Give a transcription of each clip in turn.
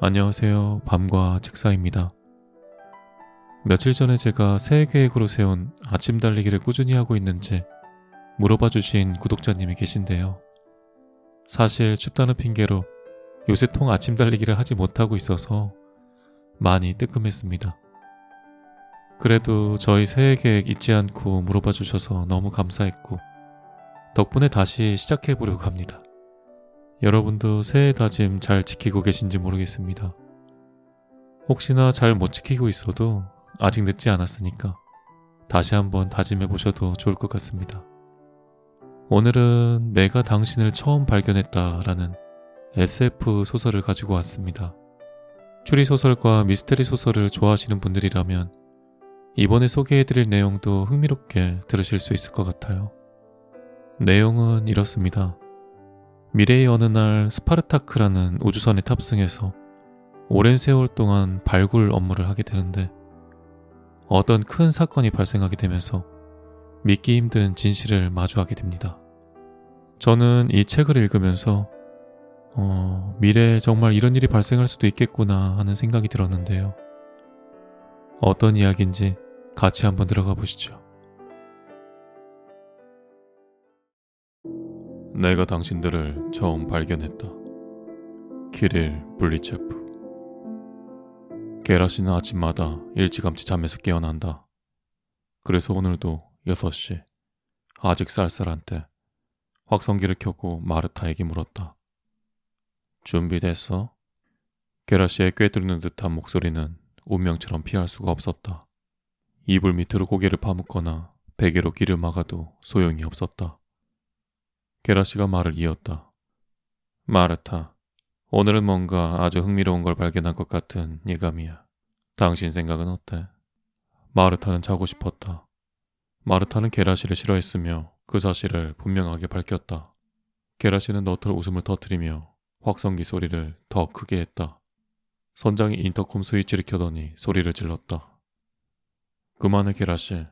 안녕하세요. 밤과 책사입니다. 며칠 전에 제가 새해 계획으로 세운 아침 달리기를 꾸준히 하고 있는지 물어봐 주신 구독자님이 계신데요. 사실 춥다는 핑계로 요새 통 아침 달리기를 하지 못하고 있어서 많이 뜨끔했습니다. 그래도 저희 새해 계획 잊지 않고 물어봐 주셔서 너무 감사했고 덕분에 다시 시작해 보려고 합니다. 여러분도 새해 다짐 잘 지키고 계신지 모르겠습니다. 혹시나 잘 못 지키고 있어도 아직 늦지 않았으니까 다시 한번 다짐해 보셔도 좋을 것 같습니다. 오늘은 내가 당신을 처음 발견했다라는 SF 소설을 가지고 왔습니다. 추리소설과 미스테리 소설을 좋아하시는 분들이라면 이번에 소개해드릴 내용도 흥미롭게 들으실 수 있을 것 같아요. 내용은 이렇습니다. 미래의 어느 날 스파르타크라는 우주선에 탑승해서 오랜 세월 동안 발굴 업무를 하게 되는데 어떤 큰 사건이 발생하게 되면서 믿기 힘든 진실을 마주하게 됩니다. 저는 이 책을 읽으면서 미래에 정말 이런 일이 발생할 수도 있겠구나 하는 생각이 들었는데요. 어떤 이야기인지 같이 한번 들어가 보시죠. 내가 당신들을 처음 발견했다. 키릴 블리체프. 게라시는 아침마다 일찌감치 잠에서 깨어난다. 그래서 오늘도 6시, 아직 쌀쌀한 때 확성기를 켜고 마르타에게 물었다. 준비됐어? 게라시의 꿰뚫는 듯한 목소리는 운명처럼 피할 수가 없었다. 이불 밑으로 고개를 파묻거나 베개로 귀를 막아도 소용이 없었다. 게라시가 말을 이었다. 마르타, 오늘은 뭔가 아주 흥미로운 걸 발견한 것 같은 예감이야. 당신 생각은 어때? 마르타는 자고 싶었다. 마르타는 게라시를 싫어했으며 그 사실을 분명하게 밝혔다. 게라시는 너털 웃음을 터뜨리며 확성기 소리를 더 크게 했다. 선장이 인터콤 스위치를 켜더니 소리를 질렀다. 그만해 게라시.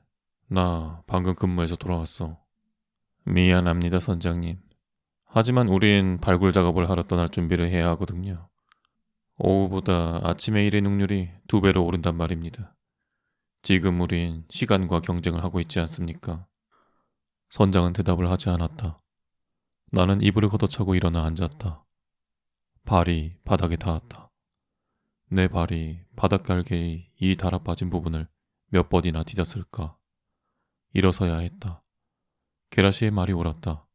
나 방금 근무해서 돌아왔어. 미안합니다 선장님. 하지만 우린 발굴 작업을 하러 떠날 준비를 해야 하거든요. 오후보다 아침에 일의 능률이 2배로 오른단 말입니다. 지금 우린 시간과 경쟁을 하고 있지 않습니까? 선장은 대답을 하지 않았다. 나는 이불을 걷어차고 일어나 앉았다. 발이 바닥에 닿았다. 내 발이 바닥갈개의 이 달아빠진 부분을 몇 번이나 디뎠을까. 일어서야 했다. 게라시의 말이 옳았다.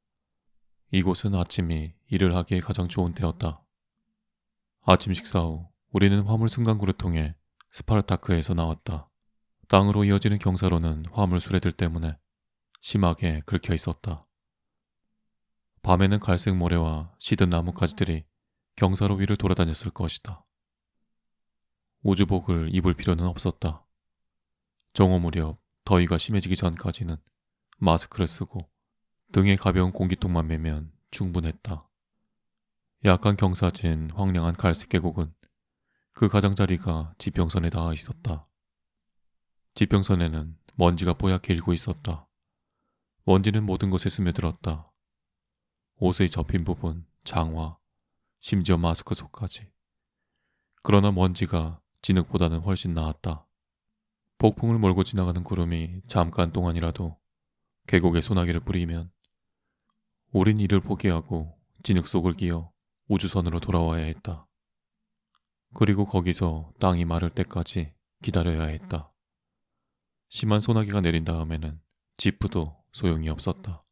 이곳은 아침이 일을 하기에 가장 좋은 때였다. 아침 식사 후 우리는 화물 승강구를 통해 스파르타크에서 나왔다. 땅으로 이어지는 경사로는 화물 수레들 때문에 심하게 긁혀 있었다. 밤에는 갈색 모래와 시든 나뭇가지들이 경사로 위를 돌아다녔을 것이다. 우주복을 입을 필요는 없었다. 정오 무렵 더위가 심해지기 전까지는 마스크를 쓰고 등에 가벼운 공기통만 매면 충분했다. 약간 경사진 황량한 갈색 계곡은 그 가장자리가 지평선에 닿아 있었다. 지평선에는 먼지가 뽀얗게 일고 있었다. 먼지는 모든 것에 스며들었다. 옷의 접힌 부분, 장화, 심지어 마스크 속까지. 그러나 먼지가 진흙보다는 훨씬 나았다. 폭풍을 몰고 지나가는 구름이 잠깐 동안이라도 계곡에 소나기를 뿌리면 우린 이를 포기하고 진흙 속을 기어 우주선으로 돌아와야 했다. 그리고 거기서 땅이 마를 때까지 기다려야 했다. 심한 소나기가 내린 다음에는 지프도 소용이 없었다.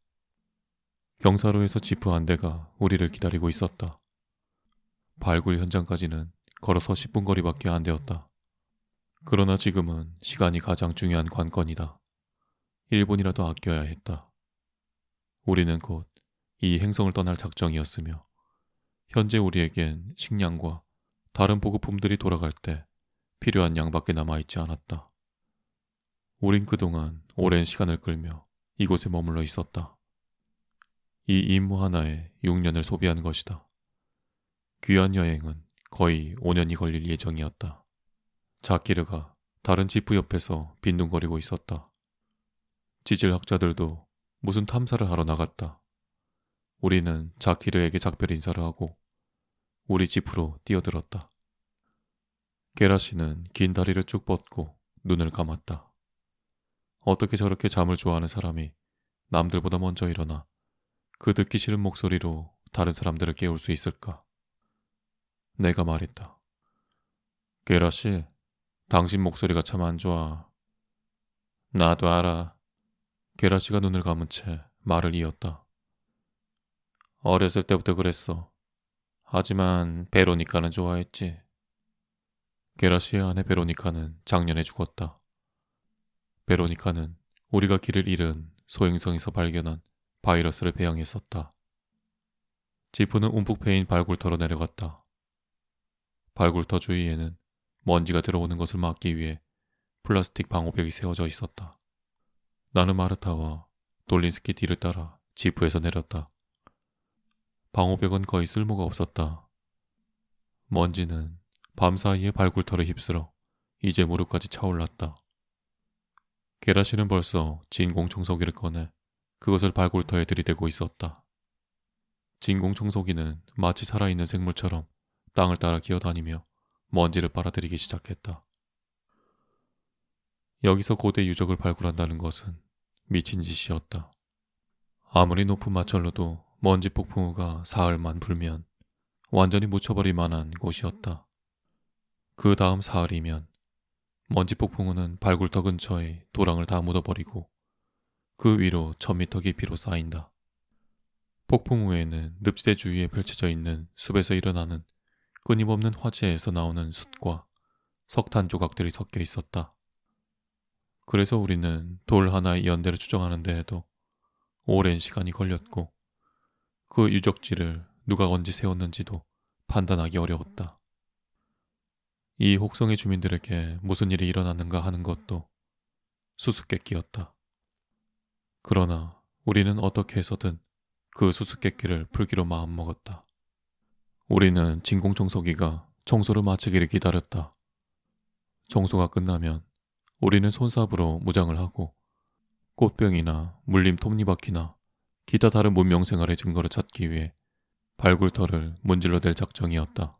경사로에서 지프 한 대가 우리를 기다리고 있었다. 발굴 현장까지는 걸어서 10분 거리밖에 안 되었다. 그러나 지금은 시간이 가장 중요한 관건이다. 1분이라도 아껴야 했다. 우리는 곧 이 행성을 떠날 작정이었으며 현재 우리에겐 식량과 다른 보급품들이 돌아갈 때 필요한 양밖에 남아있지 않았다. 우린 그동안 오랜 시간을 끌며 이곳에 머물러 있었다. 이 임무 하나에 6년을 소비한 것이다. 귀한 여행은 거의 5년이 걸릴 예정이었다. 자키르가 다른 지프 옆에서 빈둥거리고 있었다. 지질학자들도 무슨 탐사를 하러 나갔다. 우리는 자키르에게 작별 인사를 하고 우리 집으로 뛰어들었다. 게라시는 긴 다리를 쭉 뻗고 눈을 감았다. 어떻게 저렇게 잠을 좋아하는 사람이 남들보다 먼저 일어나 그 듣기 싫은 목소리로 다른 사람들을 깨울 수 있을까? 내가 말했다. 게라씨, 당신 목소리가 참 안 좋아. 나도 알아. 게라씨가 눈을 감은 채 말을 이었다. 어렸을 때부터 그랬어. 하지만 베로니카는 좋아했지. 게라씨의 아내 베로니카는 작년에 죽었다. 베로니카는 우리가 길을 잃은 소행성에서 발견한 바이러스를 배양했었다. 지프는 움푹 패인 발굴터로 내려갔다. 발굴터 주위에는 먼지가 들어오는 것을 막기 위해 플라스틱 방호벽이 세워져 있었다. 나는 마르타와 돌린스키 뒤를 따라 지프에서 내렸다. 방호벽은 거의 쓸모가 없었다. 먼지는 밤사이에 발굴터를 휩쓸어 이제 무릎까지 차올랐다. 게라시는 벌써 진공청소기를 꺼내 그것을 발굴터에 들이대고 있었다. 진공청소기는 마치 살아있는 생물처럼 땅을 따라 기어다니며 먼지를 빨아들이기 시작했다. 여기서 고대 유적을 발굴한다는 것은 미친 짓이었다. 아무리 높은 마철로도 먼지 폭풍우가 사흘만 불면 완전히 묻혀버릴 만한 곳이었다. 그 다음 사흘이면 먼지 폭풍우는 발굴터 근처에 도랑을 다 묻어버리고 그 위로 1000m 깊이로 쌓인다. 폭풍 후에는 늪지대 주위에 펼쳐져 있는 숲에서 일어나는 끊임없는 화재에서 나오는 숯과 석탄 조각들이 섞여 있었다. 그래서 우리는 돌 하나의 연대를 추정하는 데에도 오랜 시간이 걸렸고 그 유적지를 누가 언제 세웠는지도 판단하기 어려웠다. 이 혹성의 주민들에게 무슨 일이 일어났는가 하는 것도 수수께끼였다. 그러나 우리는 어떻게 해서든 그 수수께끼를 풀기로 마음먹었다. 우리는 진공청소기가 청소를 마치기를 기다렸다. 청소가 끝나면 우리는 손삽으로 무장을 하고 꽃병이나 물림 톱니바퀴나 기타 다른 문명생활의 증거를 찾기 위해 발굴터를 문질러댈 작정이었다.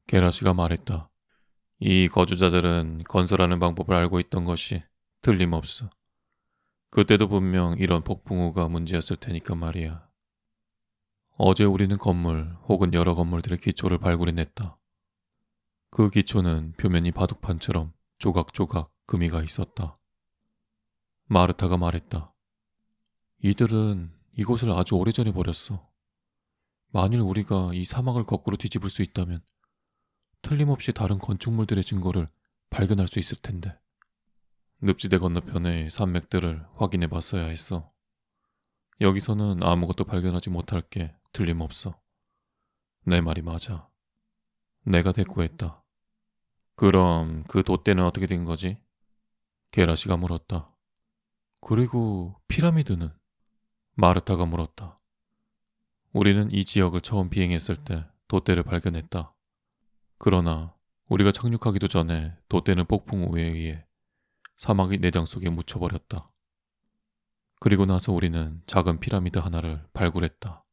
게라시가 말했다. 이 거주자들은 건설하는 방법을 알고 있던 것이 틀림없어. 그때도 분명 이런 폭풍우가 문제였을 테니까 말이야. 어제 우리는 건물 혹은 여러 건물들의 기초를 발굴해냈다. 그 기초는 표면이 바둑판처럼 조각조각 금이가 있었다. 마르타가 말했다. 이들은 이곳을 아주 오래전에 버렸어. 만일 우리가 이 사막을 거꾸로 뒤집을 수 있다면 틀림없이 다른 건축물들의 증거를 발견할 수 있을 텐데. 늪지대 건너편의 산맥들을 확인해 봤어야 했어. 여기서는 아무것도 발견하지 못할 게 틀림없어. 내 말이 맞아. 내가 대꾸했다. 그럼 그 돛대는 어떻게 된 거지? 게라시가 물었다. 그리고 피라미드는? 마르타가 물었다. 우리는 이 지역을 처음 비행했을 때 돛대를 발견했다. 그러나 우리가 착륙하기도 전에 돛대는 폭풍우에 의해 사막의 내장 속에 묻혀버렸다. 그리고 나서 우리는 작은 피라미드 하나를 발굴했다.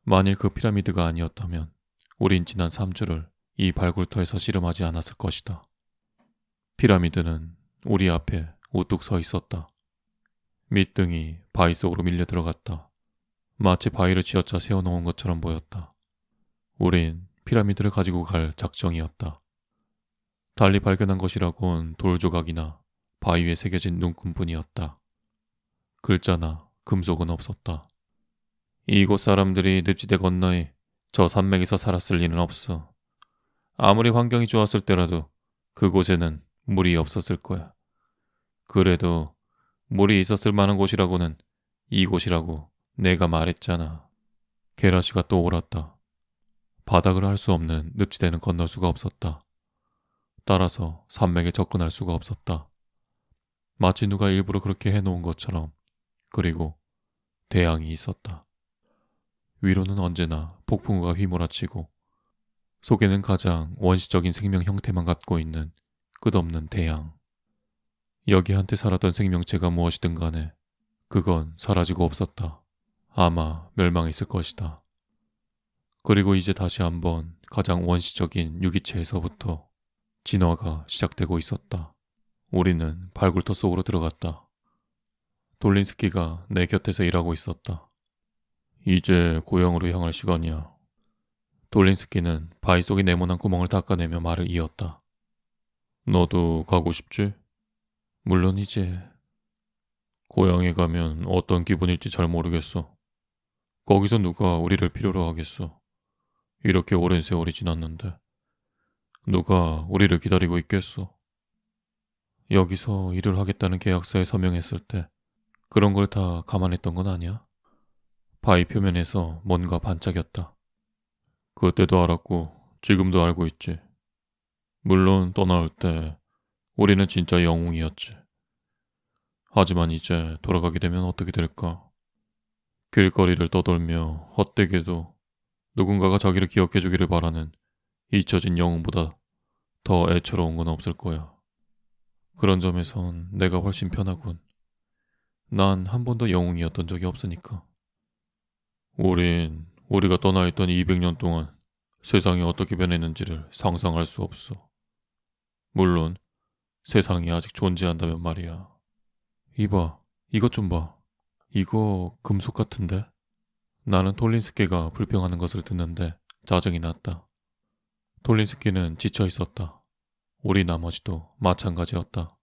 만일 그 피라미드가 아니었다면 우린 지난 3주를 이 발굴터에서 씨름하지 않았을 것이다. 피라미드는 우리 앞에 우뚝 서 있었다. 밑등이 바위 속으로 밀려 들어갔다. 마치 바위를 쥐어짜 세워놓은 것처럼 보였다. 우린 피라미드를 가지고 갈 작정이었다. 달리 발견한 것이라곤 돌조각이나 바위 위에 새겨진 눈금뿐이었다. 글자나 금속은 없었다. 이곳 사람들이 늪지대 건너에 저 산맥에서 살았을 리는 없어. 아무리 환경이 좋았을 때라도 그곳에는 물이 없었을 거야. 그래도 물이 있었을 만한 곳이라고는 이곳이라고 내가 말했잖아. 게라시가 또 옳았다. 바닥을 할 수 없는 늪지대는 건널 수가 없었다. 따라서 산맥에 접근할 수가 없었다. 마치 누가 일부러 그렇게 해놓은 것처럼. 그리고 대양이 있었다. 위로는 언제나 폭풍우가 휘몰아치고 속에는 가장 원시적인 생명 형태만 갖고 있는 끝없는 대양. 여기 한때 살았던 생명체가 무엇이든 간에 그건 사라지고 없었다. 아마 멸망했을 것이다. 그리고 이제 다시 한번 가장 원시적인 유기체에서부터 진화가 시작되고 있었다. 우리는 발굴터 속으로 들어갔다. 돌린스키가 내 곁에서 일하고 있었다. 이제 고향으로 향할 시간이야. 돌린스키는 바위 속의 네모난 구멍을 닦아내며 말을 이었다. 너도 가고 싶지? 물론 이제 고향에 가면 어떤 기분일지 잘 모르겠어. 거기서 누가 우리를 필요로 하겠어. 이렇게 오랜 세월이 지났는데 누가 우리를 기다리고 있겠어. 여기서 일을 하겠다는 계약서에 서명했을 때 그런 걸 다 감안했던 건 아니야? 바위 표면에서 뭔가 반짝였다. 그때도 알았고 지금도 알고 있지. 물론 떠나올 때 우리는 진짜 영웅이었지. 하지만 이제 돌아가게 되면 어떻게 될까? 길거리를 떠돌며 헛되게도 누군가가 자기를 기억해주기를 바라는 잊혀진 영웅보다 더 애처로운 건 없을 거야. 그런 점에선 내가 훨씬 편하군. 난 한 번도 영웅이었던 적이 없으니까. 우리가 떠나 있던 200년 동안 세상이 어떻게 변했는지를 상상할 수 없어. 물론 세상이 아직 존재한다면 말이야. 이봐, 이것 좀 봐. 이거 금속 같은데? 나는 톨린스키가 불평하는 것을 듣는데 짜증이 났다. 톨린스키는 지쳐 있었다. 우리 나머지도 마찬가지였다.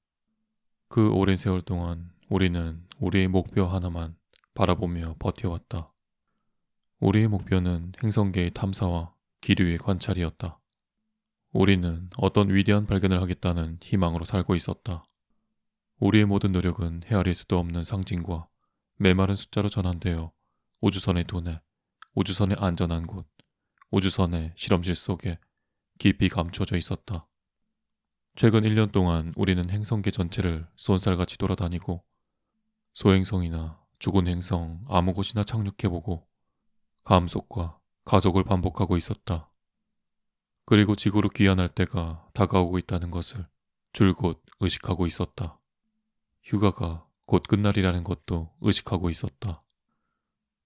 그 오랜 세월 동안 우리는 우리의 목표 하나만 바라보며 버텨왔다. 우리의 목표는 행성계의 탐사와 기류의 관찰이었다. 우리는 어떤 위대한 발견을 하겠다는 희망으로 살고 있었다. 우리의 모든 노력은 헤아릴 수도 없는 상징과 메마른 숫자로 전환되어 우주선의 두뇌, 우주선의 안전한 곳, 우주선의 실험실 속에 깊이 감추어져 있었다. 최근 1년 동안 우리는 행성계 전체를 쏜살같이 돌아다니고 소행성이나 죽은 행성 아무 곳이나 착륙해보고 감속과 가속을 반복하고 있었다. 그리고 지구로 귀환할 때가 다가오고 있다는 것을 줄곧 의식하고 있었다. 휴가가 곧 끝날이라는 것도 의식하고 있었다.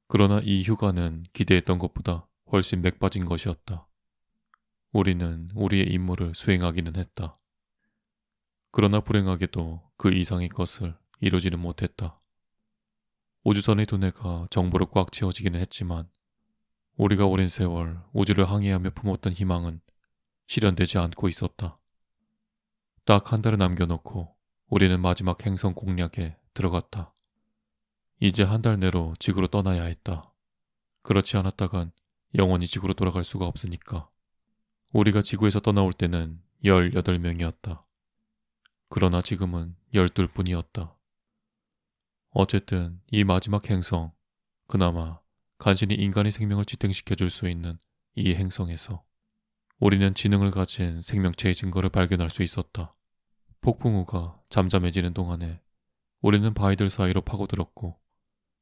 그러나 이 휴가는 기대했던 것보다 훨씬 맥 빠진 것이었다. 우리는 우리의 임무를 수행하기는 했다. 그러나 불행하게도 그 이상의 것을 이루지는 못했다. 우주선의 두뇌가 정보로 꽉 채워지기는 했지만 우리가 오랜 세월 우주를 항해하며 품었던 희망은 실현되지 않고 있었다. 딱 한 달을 남겨놓고 우리는 마지막 행성 공략에 들어갔다. 이제 한 달 내로 지구로 떠나야 했다. 그렇지 않았다간 영원히 지구로 돌아갈 수가 없으니까. 우리가 지구에서 떠나올 때는 18명이었다. 그러나 지금은 12뿐이었다. 어쨌든 이 마지막 행성, 그나마 간신히 인간의 생명을 지탱시켜 줄 수 있는 이 행성에서 우리는 지능을 가진 생명체의 증거를 발견할 수 있었다. 폭풍우가 잠잠해지는 동안에 우리는 바위들 사이로 파고들었고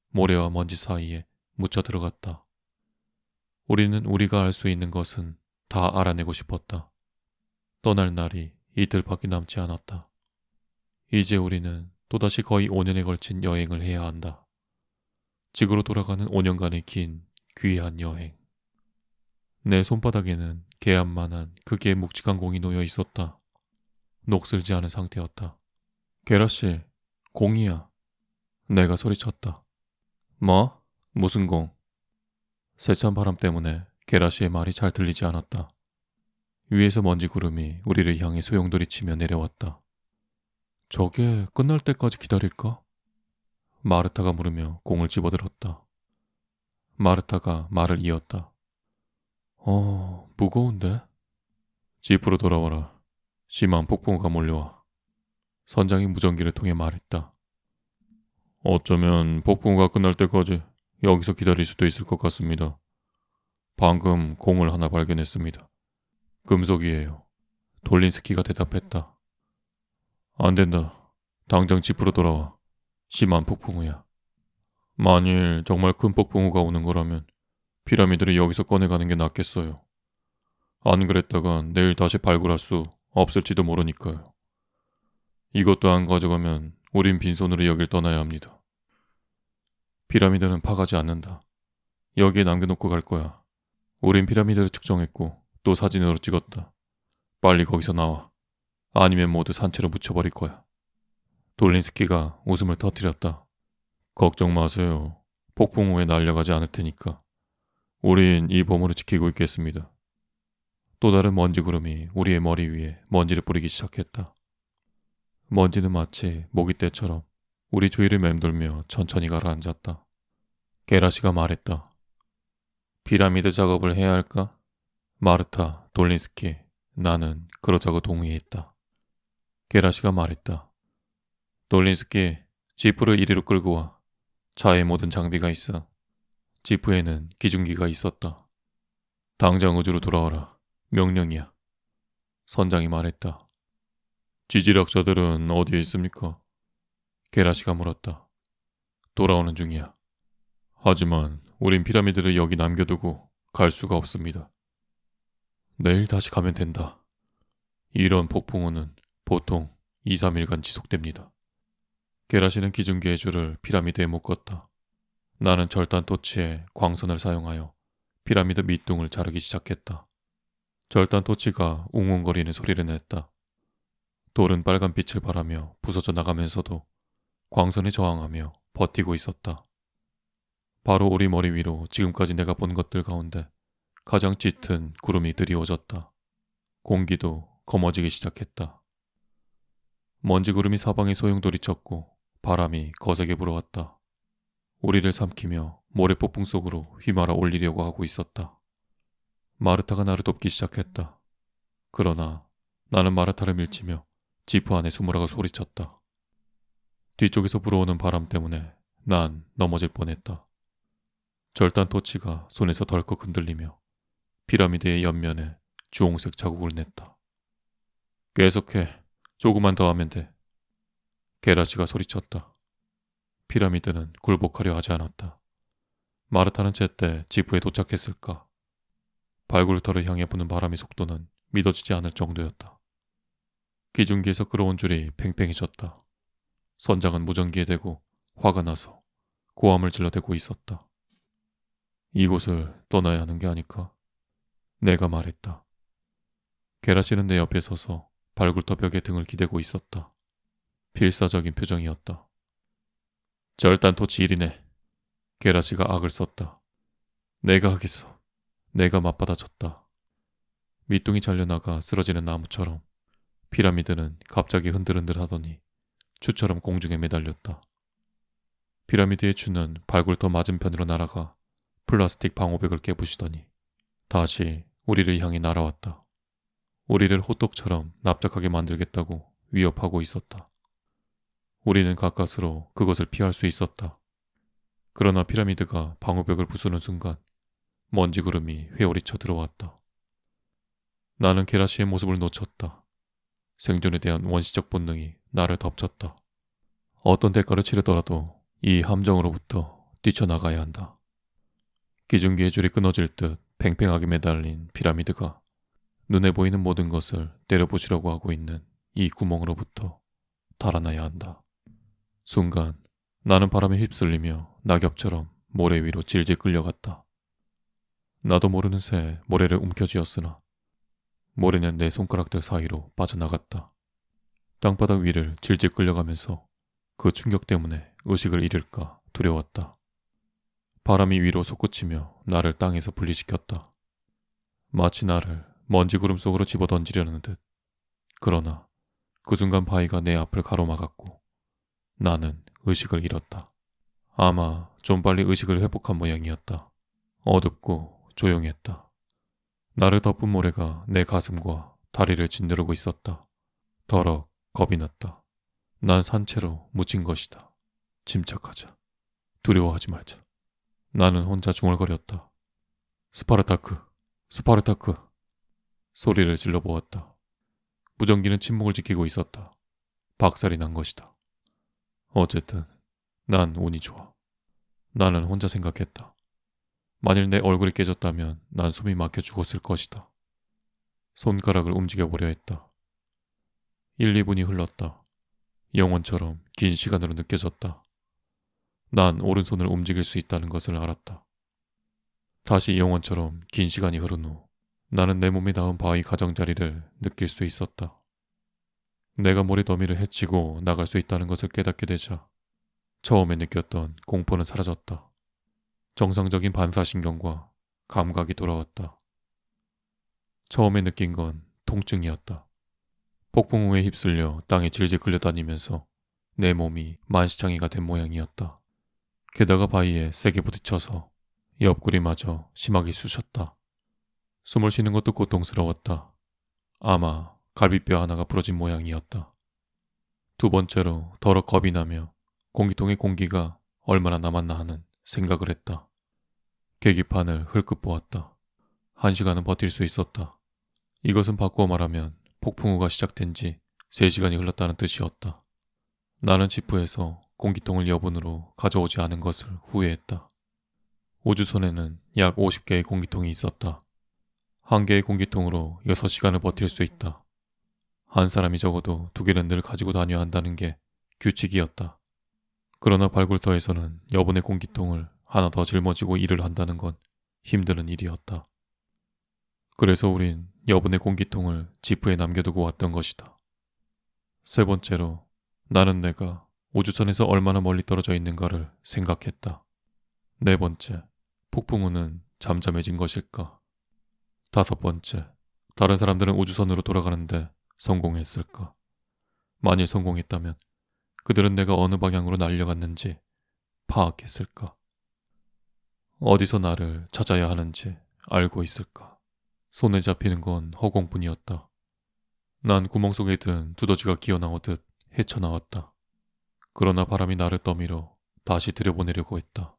모래와 먼지 사이에 묻혀 들어갔다. 우리는 우리가 알 수 있는 것은 다 알아내고 싶었다. 떠날 날이 이틀밖에 남지 않았다. 이제 우리는 또다시 거의 5년에 걸친 여행을 해야 한다. 지구로 돌아가는 5년간의 긴 귀한 여행. 내 손바닥에는 개암만한 크기의 묵직한 공이 놓여 있었다. 녹슬지 않은 상태였다. 게라씨, 공이야. 내가 소리쳤다. 뭐? 무슨 공? 세찬 바람 때문에 게라씨의 말이 잘 들리지 않았다. 위에서 먼지 구름이 우리를 향해 소용돌이치며 내려왔다. 저게 끝날 때까지 기다릴까? 마르타가 물으며 공을 집어들었다. 마르타가 말을 이었다. 무거운데? 집으로 돌아와라. 심한 폭풍우가 몰려와. 선장이 무전기를 통해 말했다. 어쩌면 폭풍우가 끝날 때까지 여기서 기다릴 수도 있을 것 같습니다. 방금 공을 하나 발견했습니다. 금속이에요. 돌린스키가 대답했다. 안 된다. 당장 집으로 돌아와. 심한 폭풍우야. 만일 정말 큰 폭풍우가 오는 거라면 피라미드를 여기서 꺼내가는 게 낫겠어요. 안 그랬다간 내일 다시 발굴할 수 없을지도 모르니까요. 이것도 안 가져가면 우린 빈손으로 여길 떠나야 합니다. 피라미드는 파가지 않는다. 여기에 남겨놓고 갈 거야. 우린 피라미드를 측정했고 또 사진으로 찍었다. 빨리 거기서 나와. 아니면 모두 산채로 묻혀버릴 거야. 돌린스키가 웃음을 터뜨렸다. 걱정 마세요. 폭풍 후에 날려가지 않을 테니까. 우린 이 보물을 지키고 있겠습니다. 또 다른 먼지 구름이 우리의 머리 위에 먼지를 뿌리기 시작했다. 먼지는 마치 모기떼처럼 우리 주위를 맴돌며 천천히 가라앉았다. 게라시가 말했다. 피라미드 작업을 해야 할까? 마르타, 돌린스키, 나는 그러자고 동의했다. 게라시가 말했다. 돌린스키, 지프를 이리로 끌고 와. 차에 모든 장비가 있어. 지프에는 기중기가 있었다. 당장 우주로 돌아와라. 명령이야. 선장이 말했다. 지질학자들은 어디에 있습니까? 게라시가 물었다. 돌아오는 중이야. 하지만 우린 피라미드를 여기 남겨두고 갈 수가 없습니다. 내일 다시 가면 된다. 이런 폭풍우는 보통 2, 3일간 지속됩니다. 게라시는 기중기의 줄을 피라미드에 묶었다. 나는 절단 토치에 광선을 사용하여 피라미드 밑둥을 자르기 시작했다. 절단 토치가 웅웅거리는 소리를 냈다. 돌은 빨간 빛을 발하며 부서져 나가면서도 광선에 저항하며 버티고 있었다. 바로 우리 머리 위로 지금까지 내가 본 것들 가운데 가장 짙은 구름이 드리워졌다. 공기도 검어지기 시작했다. 먼지 구름이 사방에 소용돌이 쳤고 바람이 거세게 불어왔다. 우리를 삼키며 모래폭풍 속으로 휘말아 올리려고 하고 있었다. 마르타가 나를 돕기 시작했다. 그러나 나는 마르타를 밀치며 지프 안에 숨으라고 소리쳤다. 뒤쪽에서 불어오는 바람 때문에 난 넘어질 뻔했다. 절단 토치가 손에서 덜컥 흔들리며 피라미드의 옆면에 주홍색 자국을 냈다. 계속해. 조금만 더 하면 돼. 게라시가 소리쳤다. 피라미드는 굴복하려 하지 않았다. 마르타는 제때 지프에 도착했을까? 발굴터를 향해 부는 바람의 속도는 믿어지지 않을 정도였다. 기중기에서 끌어온 줄이 팽팽해졌다. 선장은 무전기에 대고 화가 나서 고함을 질러대고 있었다. 이곳을 떠나야 하는 게 아닐까? 내가 말했다. 게라시는 내 옆에 서서 발굴터 벽에 등을 기대고 있었다. 필사적인 표정이었다. 절단 토치 1이네. 게라시가 악을 썼다. 내가 하겠어. 내가 맞받아쳤다. 밑둥이 잘려나가 쓰러지는 나무처럼 피라미드는 갑자기 흔들흔들 하더니 추처럼 공중에 매달렸다. 피라미드의 추는 발굴터 맞은편으로 날아가 플라스틱 방호벽을 깨부시더니 다시 우리를 향해 날아왔다. 우리를 호떡처럼 납작하게 만들겠다고 위협하고 있었다. 우리는 가까스로 그것을 피할 수 있었다. 그러나 피라미드가 방호벽을 부수는 순간 먼지 구름이 회오리쳐 들어왔다. 나는 게라시의 모습을 놓쳤다. 생존에 대한 원시적 본능이 나를 덮쳤다. 어떤 대가를 치르더라도 이 함정으로부터 뛰쳐나가야 한다. 기중기의 줄이 끊어질 듯 팽팽하게 매달린 피라미드가 눈에 보이는 모든 것을 때려부수려고 하고 있는 이 구멍으로부터 달아나야 한다. 순간 나는 바람에 휩쓸리며 낙엽처럼 모래 위로 질질 끌려갔다. 나도 모르는 새 모래를 움켜쥐었으나 모래는 내 손가락들 사이로 빠져나갔다. 땅바닥 위를 질질 끌려가면서 그 충격 때문에 의식을 잃을까 두려웠다. 바람이 위로 솟구치며 나를 땅에서 분리시켰다. 마치 나를 먼지 구름 속으로 집어던지려는 듯. 그러나 그 순간 바위가 내 앞을 가로막았고 나는 의식을 잃었다. 아마 좀 빨리 의식을 회복한 모양이었다. 어둡고 조용했다. 나를 덮은 모래가 내 가슴과 다리를 짓누르고 있었다. 더럭 겁이 났다. 난 산채로 묻힌 것이다. 침착하자. 두려워하지 말자. 나는 혼자 중얼거렸다. 스파르타크, 스파르타크. 소리를 질러보았다. 무전기는 침묵을 지키고 있었다. 박살이 난 것이다. 어쨌든 난 운이 좋아. 나는 혼자 생각했다. 만일 내 얼굴이 깨졌다면 난 숨이 막혀 죽었을 것이다. 손가락을 움직여보려 했다. 1, 2분이 흘렀다. 영원처럼 긴 시간으로 느껴졌다. 난 오른손을 움직일 수 있다는 것을 알았다. 다시 영원처럼 긴 시간이 흐른 후 나는 내 몸에 닿은 바위 가장자리를 느낄 수 있었다. 내가 모래 더미를 헤치고 나갈 수 있다는 것을 깨닫게 되자 처음에 느꼈던 공포는 사라졌다. 정상적인 반사신경과 감각이 돌아왔다. 처음에 느낀 건 통증이었다. 폭풍우에 휩쓸려 땅에 질질 끌려다니면서 내 몸이 만시창이가 된 모양이었다. 게다가 바위에 세게 부딪혀서 옆구리마저 심하게 쑤셨다. 숨을 쉬는 것도 고통스러웠다. 아마 갈비뼈 하나가 부러진 모양이었다. 두 번째로 더러 겁이 나며 공기통의 공기가 얼마나 남았나 하는 생각을 했다. 계기판을 흘끗 보았다. 1시간은 버틸 수 있었다. 이것은 바꾸어 말하면 폭풍우가 시작된 지 3시간이 흘렀다는 뜻이었다. 나는 지프에서 공기통을 여분으로 가져오지 않은 것을 후회했다. 우주선에는 약 50개의 공기통이 있었다. 한 개의 공기통으로 6시간을 버틸 수 있다. 한 사람이 적어도 2개는 늘 가지고 다녀야 한다는 게 규칙이었다. 그러나 발굴터에서는 여분의 공기통을 하나 더 짊어지고 일을 한다는 건 힘드는 일이었다. 그래서 우린 여분의 공기통을 지프에 남겨두고 왔던 것이다. 세 번째로 나는 내가 우주선에서 얼마나 멀리 떨어져 있는가를 생각했다. 네 번째, 폭풍우는 잠잠해진 것일까? 다섯 번째, 다른 사람들은 우주선으로 돌아가는데 성공했을까? 만일 성공했다면 그들은 내가 어느 방향으로 날려갔는지 파악했을까? 어디서 나를 찾아야 하는지 알고 있을까? 손에 잡히는 건 허공뿐이었다. 난 구멍 속에 든 두더지가 기어나오듯 헤쳐나왔다. 그러나 바람이 나를 떠밀어 다시 들여보내려고 했다.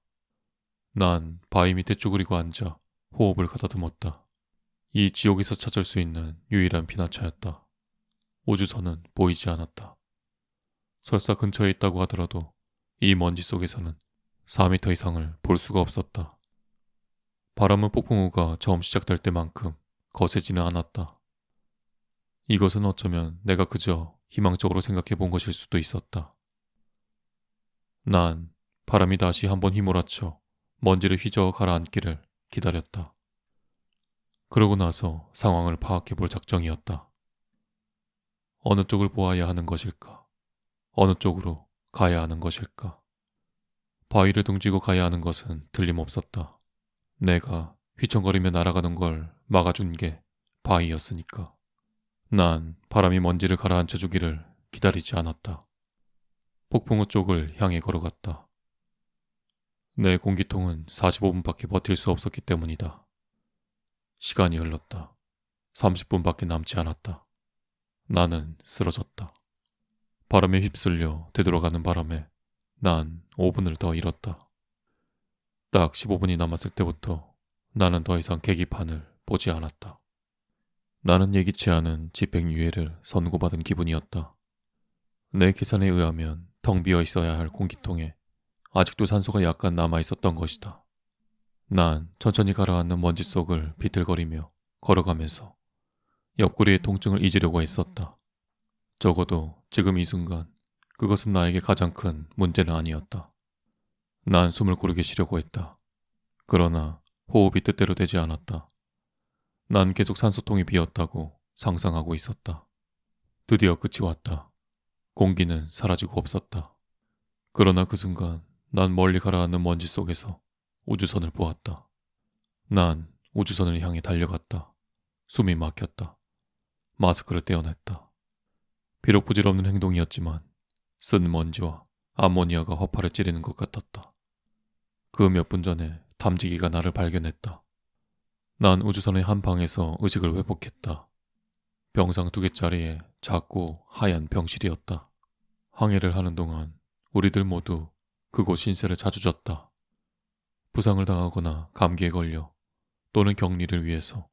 난 바위 밑에 쭈그리고 앉아 호흡을 가다듬었다. 이 지옥에서 찾을 수 있는 유일한 피난처였다. 우주선은 보이지 않았다. 설사 근처에 있다고 하더라도 이 먼지 속에서는 4m 이상을 볼 수가 없었다. 바람은 폭풍우가 처음 시작될 때만큼 거세지는 않았다. 이것은 어쩌면 내가 그저 희망적으로 생각해 본 것일 수도 있었다. 난 바람이 다시 한번 휘몰아쳐 먼지를 휘저어 가라앉기를 기다렸다. 그러고 나서 상황을 파악해 볼 작정이었다. 어느 쪽을 보아야 하는 것일까? 어느 쪽으로 가야 하는 것일까? 바위를 등지고 가야 하는 것은 틀림없었다. 내가 휘청거리며 날아가는 걸 막아준 게 바위였으니까. 난 바람이 먼지를 가라앉혀 주기를 기다리지 않았다. 폭풍우 쪽을 향해 걸어갔다. 내 공기통은 45분밖에 버틸 수 없었기 때문이다. 시간이 흘렀다. 30분밖에 남지 않았다. 나는 쓰러졌다. 바람에 휩쓸려 되돌아가는 바람에 난 5분을 더 잃었다. 딱 15분이 남았을 때부터 나는 더 이상 계기판을 보지 않았다. 나는 예기치 않은 집행유예를 선고받은 기분이었다. 내 계산에 의하면 텅 비어 있어야 할 공기통에 아직도 산소가 약간 남아 있었던 것이다. 난 천천히 가라앉는 먼지 속을 비틀거리며 걸어가면서 옆구리의 통증을 잊으려고 했었다. 적어도 지금 이 순간 그것은 나에게 가장 큰 문제는 아니었다. 난 숨을 고르게 쉬려고 했다. 그러나 호흡이 뜻대로 되지 않았다. 난 계속 산소통이 비었다고 상상하고 있었다. 드디어 끝이 왔다. 공기는 사라지고 없었다. 그러나 그 순간 난 멀리 가라앉는 먼지 속에서 우주선을 보았다. 난 우주선을 향해 달려갔다. 숨이 막혔다. 마스크를 떼어냈다. 비록 부질없는 행동이었지만 쓴 먼지와 암모니아가 허파를 찌르는 것 같았다. 그 몇 분 전에 탐지기가 나를 발견했다. 난 우주선의 한 방에서 의식을 회복했다. 병상 2개짜리의 작고 하얀 병실이었다. 항해를 하는 동안 우리들 모두 그곳 신세를 자주 졌다. 부상을 당하거나 감기에 걸려 또는 격리를 위해서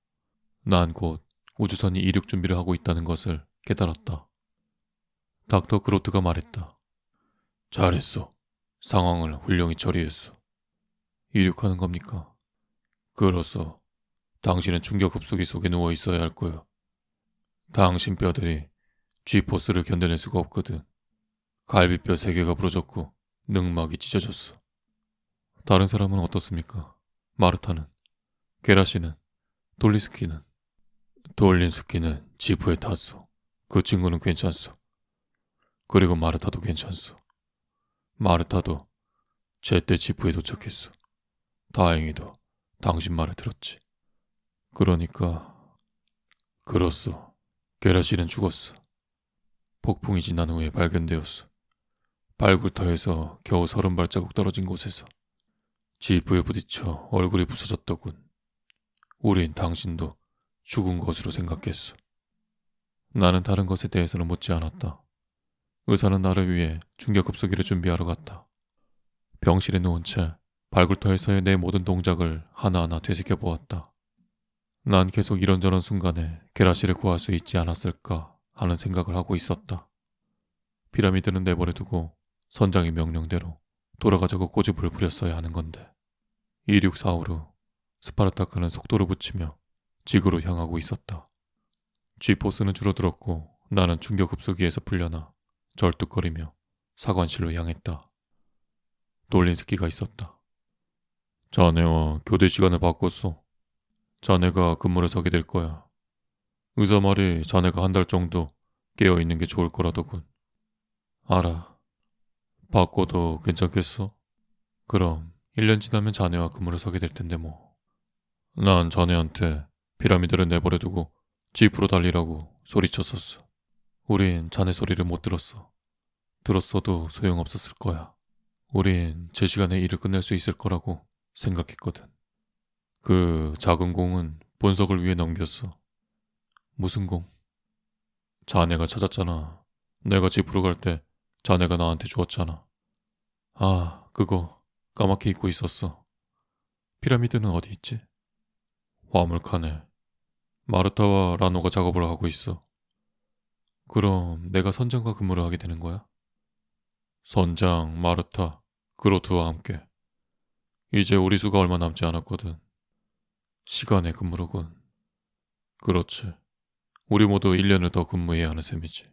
난 곧 우주선이 이륙 준비를 하고 있다는 것을 깨달았다. 닥터 그로트가 말했다. 잘했어. 상황을 훌륭히 처리했어. 이륙하는 겁니까? 그렇소. 당신은 충격 흡수기 속에 누워 있어야 할 거야. 당신 뼈들이 G포스를 견뎌낼 수가 없거든. 갈비뼈 3개가 부러졌고 늑막이 찢어졌어. 다른 사람은 어떻습니까? 마르타는? 게라시는? 돌린스키는 지프에 탔어. 그 친구는 괜찮소. 그리고 마르타도 괜찮소. 마르타도 제때 지프에 도착했어. 다행히도 당신 말을 들었지. 그러니까 그렇소. 게라실은 죽었어. 폭풍이 지난 후에 발견되었어. 발굴터에서 겨우 30발자국 떨어진 곳에서 지프에 부딪혀 얼굴이 부서졌더군. 우린 당신도 죽은 것으로 생각했어. 나는 다른 것에 대해서는 묻지 않았다. 의사는 나를 위해 충격급소기를 준비하러 갔다. 병실에 누운 채 발굴터에서의 내 모든 동작을 하나하나 되새겨보았다. 난 계속 이런저런 순간에 게라시를 구할 수 있지 않았을까 하는 생각을 하고 있었다. 피라미드는 내버려두고 선장의 명령대로 돌아가자고 고집을 부렸어야 하는 건데 264호로 스파르타크는 속도를 붙이며 지구로 향하고 있었다. G포스는 줄어들었고 나는 충격급소기에서 풀려나 절뚝거리며 사관실로 향했다. 돌린스키가 있었다. 자네와 교대 시간을 바꿨어. 자네가 근무를 서게 될 거야. 의사 말이 자네가 한 달 정도 깨어있는 게 좋을 거라더군. 알아. 바꿔도 괜찮겠어? 그럼 1년 지나면 자네와 근무를 서게 될 텐데 뭐. 난 자네한테 피라미드를 내버려두고 지프로 달리라고 소리쳤었어. 우린 자네 소리를 못 들었어. 들었어도 소용없었을 거야. 우린 제 시간에 일을 끝낼 수 있을 거라고 생각했거든. 그 작은 공은 본석을 위에 넘겼어. 무슨 공? 자네가 찾았잖아. 내가 집으로 갈 때 자네가 나한테 주었잖아. 아, 그거 까맣게 잊고 있었어. 피라미드는 어디 있지? 화물칸에 마르타와 라노가 작업을 하고 있어. 그럼 내가 선장과 근무를 하게 되는 거야? 선장, 마르타, 그로트와 함께. 이제 우리 수가 얼마 남지 않았거든. 시간의 근무로군. 그렇지. 우리 모두 1년을 더 근무해야 하는 셈이지.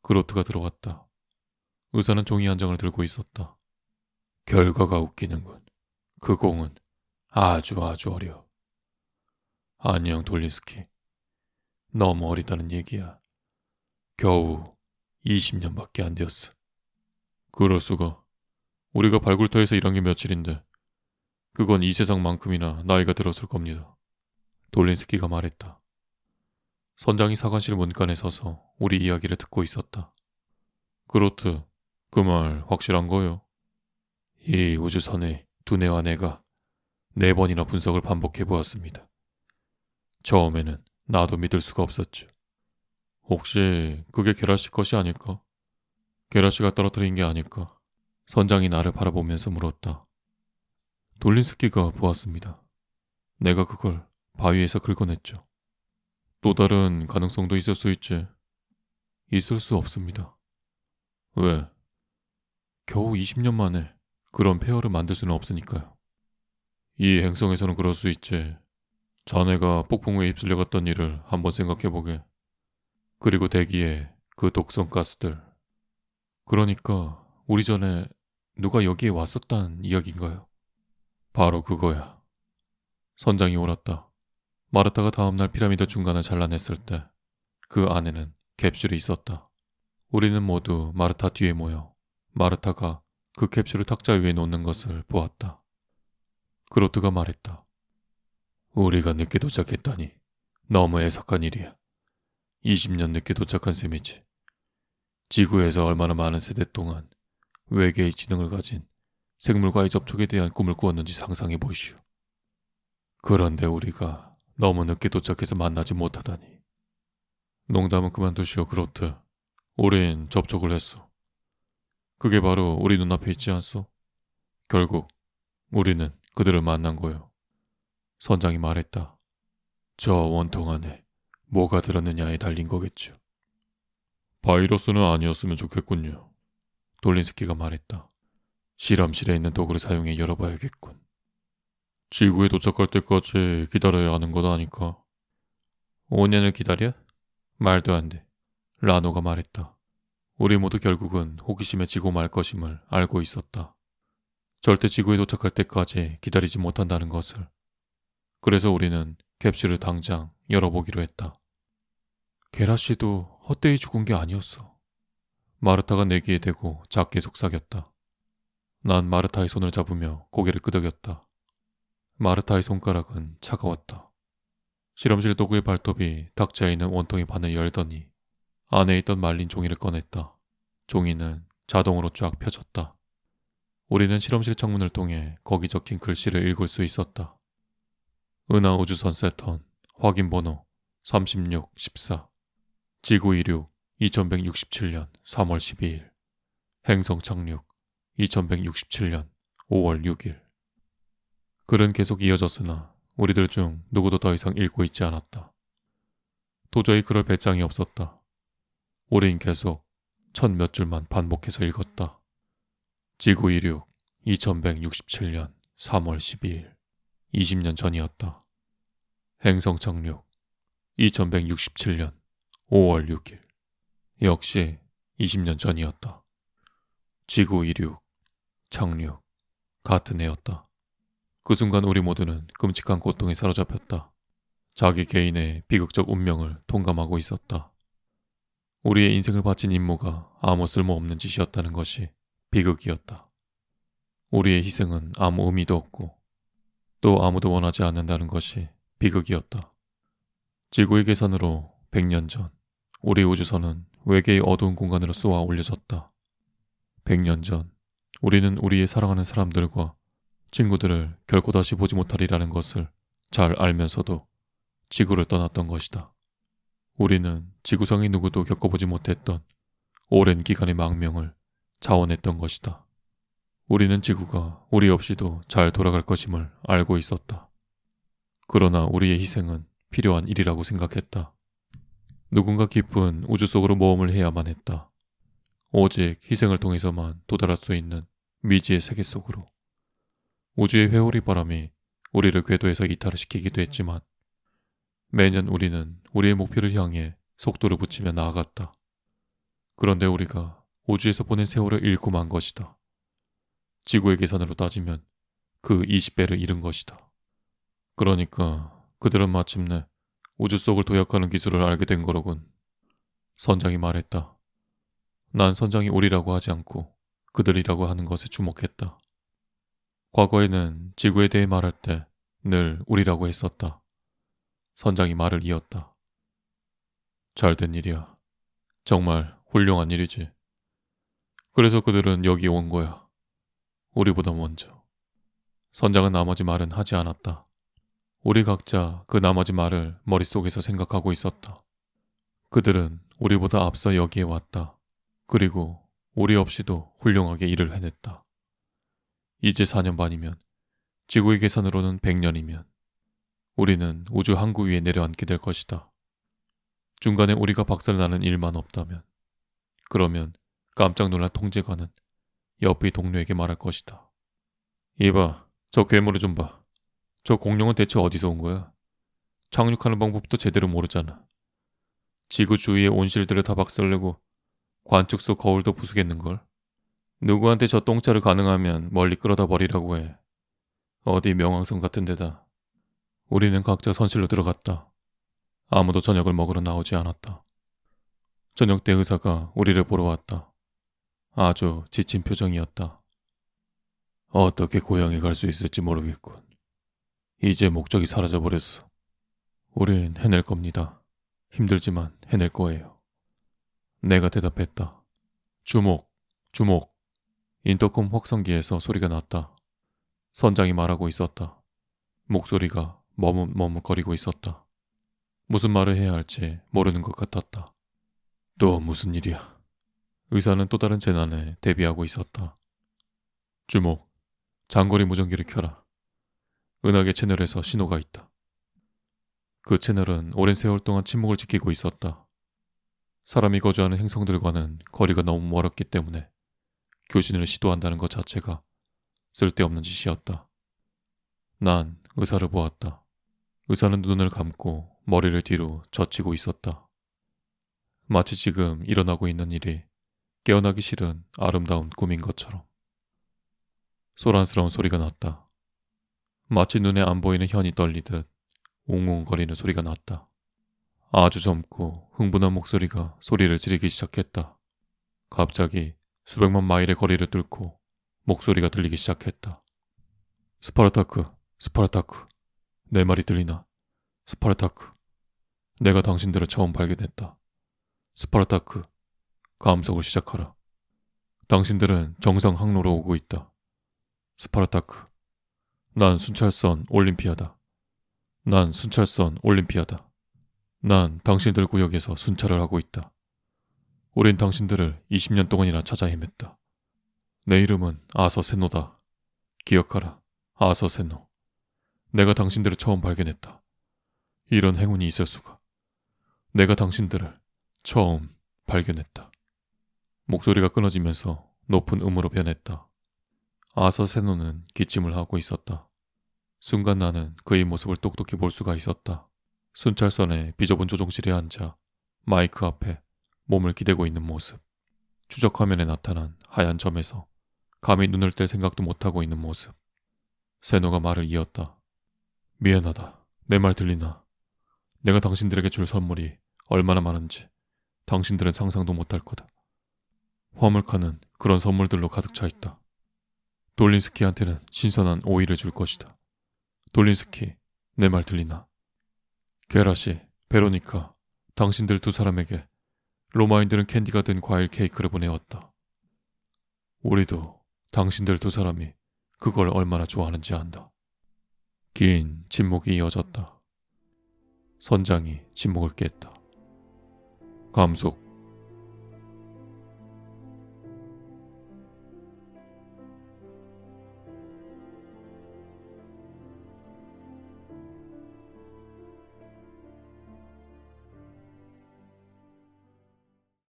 그로트가 들어왔다. 의사는 종이 한 장을 들고 있었다. 결과가 웃기는군. 그 공은 아주 어려. 안녕 돌린스키. 너무 어리다는 얘기야. 겨우 20년밖에 안 되었어. 그럴 수가. 우리가 발굴터에서 일한 게 며칠인데 그건 이 세상만큼이나 나이가 들었을 겁니다. 돌린스키가 말했다. 선장이 사관실 문간에 서서 우리 이야기를 듣고 있었다. 그렇트, 그 말 확실한 거요? 이 우주선의 두뇌와 내가 4번이나 분석을 반복해 보았습니다. 처음에는 나도 믿을 수가 없었죠. 혹시 그게 게라시 것이 아닐까? 게라시가 떨어뜨린 게 아닐까? 선장이 나를 바라보면서 물었다. 돌린스키가 보았습니다. 내가 그걸 바위에서 긁어냈죠. 또 다른 가능성도 있을 수 있지. 있을 수 없습니다. 왜? 겨우 20년 만에 그런 폐허를 만들 수는 없으니까요. 이 행성에서는 그럴 수 있지. 자네가 폭풍에 휩쓸려갔던 일을 한번 생각해보게. 그리고 대기에 그 독성 가스들. 그러니까 우리 전에 누가 여기에 왔었단 이야기인가요? 바로 그거야. 선장이 옳았다. 마르타가 다음날 피라미드 중간을 잘라냈을 때 그 안에는 캡슐이 있었다. 우리는 모두 마르타 뒤에 모여 마르타가 그 캡슐을 탁자 위에 놓는 것을 보았다. 그로트가 말했다. 우리가 늦게 도착했다니 너무 애석한 일이야. 20년 늦게 도착한 셈이지. 지구에서 얼마나 많은 세대 동안 외계의 지능을 가진 생물과의 접촉에 대한 꿈을 꾸었는지 상상해 보시오. 그런데 우리가 너무 늦게 도착해서 만나지 못하다니. 농담은 그만두시오, 그로트. 우린 접촉을 했어. 그게 바로 우리 눈앞에 있지 않소? 결국 우리는 그들을 만난 거요. 선장이 말했다. 저 원통 안에 뭐가 들었느냐에 달린 거겠죠. 바이러스는 아니었으면 좋겠군요. 돌린스키가 말했다. 실험실에 있는 도구를 사용해 열어봐야겠군. 지구에 도착할 때까지 기다려야 하는 것 아니까. 5년을 기다려? 말도 안 돼. 라노가 말했다. 우리 모두 결국은 호기심에 지고 말 것임을 알고 있었다. 절대 지구에 도착할 때까지 기다리지 못한다는 것을. 그래서 우리는 캡슐을 당장 열어보기로 했다. 게라씨도 헛되이 죽은 게 아니었어. 마르타가 내 귀에 대고 작게 속삭였다. 난 마르타의 손을 잡으며 고개를 끄덕였다. 마르타의 손가락은 차가웠다. 실험실 도구의 발톱이 탁자에 있는 원통의 반을 열더니 안에 있던 말린 종이를 꺼냈다. 종이는 자동으로 쫙 펴졌다. 우리는 실험실 창문을 통해 거기 적힌 글씨를 읽을 수 있었다. 은하 우주선 세턴 확인 번호 3614 지구 이륙 2167년 3월 12일 행성 착륙 2167년 5월 6일. 글은 계속 이어졌으나 우리들 중 누구도 더 이상 읽고 있지 않았다. 도저히 그럴 배짱이 없었다. 우린 계속 첫 몇 줄만 반복해서 읽었다. 지구 이륙 2167년 3월 12일 20년 전이었다. 행성 착륙 2167년 5월 6일 역시 20년 전이었다. 지구 이륙, 착륙 같은 해였다. 그 순간 우리 모두는 끔찍한 고통에 사로잡혔다. 자기 개인의 비극적 운명을 통감하고 있었다. 우리의 인생을 바친 임무가 아무 쓸모없는 짓이었다는 것이 비극이었다. 우리의 희생은 아무 의미도 없고 또 아무도 원하지 않는다는 것이 비극이었다. 지구의 계산으로 100년 전 우리 우주선은 외계의 어두운 공간으로 쏘아 올려졌다. 100년 전 우리는 우리의 사랑하는 사람들과 친구들을 결코 다시 보지 못하리라는 것을 잘 알면서도 지구를 떠났던 것이다. 우리는 지구상의 누구도 겪어보지 못했던 오랜 기간의 망명을 자원했던 것이다. 우리는 지구가 우리 없이도 잘 돌아갈 것임을 알고 있었다. 그러나 우리의 희생은 필요한 일이라고 생각했다. 누군가 깊은 우주 속으로 모험을 해야만 했다. 오직 희생을 통해서만 도달할 수 있는 미지의 세계 속으로. 우주의 회오리 바람이 우리를 궤도에서 이탈을 시키기도 했지만 매년 우리는 우리의 목표를 향해 속도를 붙이며 나아갔다. 그런데 우리가 우주에서 보낸 세월을 잃고 만 것이다. 지구의 계산으로 따지면 그 20배를 잃은 것이다. 그러니까 그들은 마침내 우주 속을 도약하는 기술을 알게 된 거로군. 선장이 말했다. 난 선장이 우리라고 하지 않고 그들이라고 하는 것에 주목했다. 과거에는 지구에 대해 말할 때 늘 우리라고 했었다. 선장이 말을 이었다. 잘된 일이야. 정말 훌륭한 일이지. 그래서 그들은 여기 온 거야. 우리보다 먼저. 선장은 나머지 말은 하지 않았다. 우리 각자 그 나머지 말을 머릿속에서 생각하고 있었다. 그들은 우리보다 앞서 여기에 왔다. 그리고 우리 없이도 훌륭하게 일을 해냈다. 이제 4년 반이면 지구의 계산으로는 100년이면 우리는 우주 항구 위에 내려앉게 될 것이다. 중간에 우리가 박살나는 일만 없다면 그러면 깜짝 놀란 통제관은 옆의 동료에게 말할 것이다. 이봐, 저 괴물을 좀 봐. 저 공룡은 대체 어디서 온 거야? 착륙하는 방법도 제대로 모르잖아. 지구 주위의 온실들을 다 박살내고 관측소 거울도 부수겠는걸? 누구한테 저 똥차를 가능하면 멀리 끌어다 버리라고 해. 어디 명왕성 같은 데다. 우리는 각자 선실로 들어갔다. 아무도 저녁을 먹으러 나오지 않았다. 저녁 때 의사가 우리를 보러 왔다. 아주 지친 표정이었다. 어떻게 고향에 갈 수 있을지 모르겠군. 이제 목적이 사라져버렸어. 우린 해낼 겁니다. 힘들지만 해낼 거예요. 내가 대답했다. 주목, 주목. 인터콤 확성기에서 소리가 났다. 선장이 말하고 있었다. 목소리가 머뭇머뭇거리고 있었다. 무슨 말을 해야 할지 모르는 것 같았다. 또 무슨 일이야? 의사는 또 다른 재난에 대비하고 있었다. 주목, 장거리 무전기를 켜라. 은하계 채널에서 신호가 있다. 그 채널은 오랜 세월 동안 침묵을 지키고 있었다. 사람이 거주하는 행성들과는 거리가 너무 멀었기 때문에 교신을 시도한다는 것 자체가 쓸데없는 짓이었다. 난 의사를 보았다. 의사는 눈을 감고 머리를 뒤로 젖히고 있었다. 마치 지금 일어나고 있는 일이 깨어나기 싫은 아름다운 꿈인 것처럼. 소란스러운 소리가 났다. 마치 눈에 안 보이는 현이 떨리듯 웅웅거리는 소리가 났다. 아주 젊고 흥분한 목소리가 소리를 지르기 시작했다. 갑자기 수백만 마일의 거리를 뚫고 목소리가 들리기 시작했다. 스파르타크, 스파르타크. 내 말이 들리나? 스파르타크. 내가 당신들을 처음 발견했다. 스파르타크, 감속을 시작하라. 당신들은 정상 항로로 오고 있다. 스파르타크. 난 순찰선 올림피아다. 난 순찰선 올림피아다. 난 당신들 구역에서 순찰을 하고 있다. 우린 당신들을 20년 동안이나 찾아 헤맸다. 내 이름은 아서 세노다. 기억하라, 아서 세노. 내가 당신들을 처음 발견했다. 이런 행운이 있을 수가. 내가 당신들을 처음 발견했다. 목소리가 끊어지면서 높은 음으로 변했다. 아서 세노는 기침을 하고 있었다. 순간 나는 그의 모습을 똑똑히 볼 수가 있었다. 순찰선의 비좁은 조종실에 앉아 마이크 앞에 몸을 기대고 있는 모습. 추적화면에 나타난 하얀 점에서 감히 눈을 뗄 생각도 못하고 있는 모습. 세노가 말을 이었다. 미안하다. 내 말 들리나? 내가 당신들에게 줄 선물이 얼마나 많은지 당신들은 상상도 못할 거다. 화물칸은 그런 선물들로 가득 차 있다. 돌린스키한테는 신선한 오이를 줄 것이다. 돌린스키, 내 말 들리나? 게라시, 베로니카, 당신들 두 사람에게 로마인들은 캔디가 든 과일 케이크를 보내왔다. 우리도 당신들 두 사람이 그걸 얼마나 좋아하는지 안다. 긴 침묵이 이어졌다. 선장이 침묵을 깼다. 감속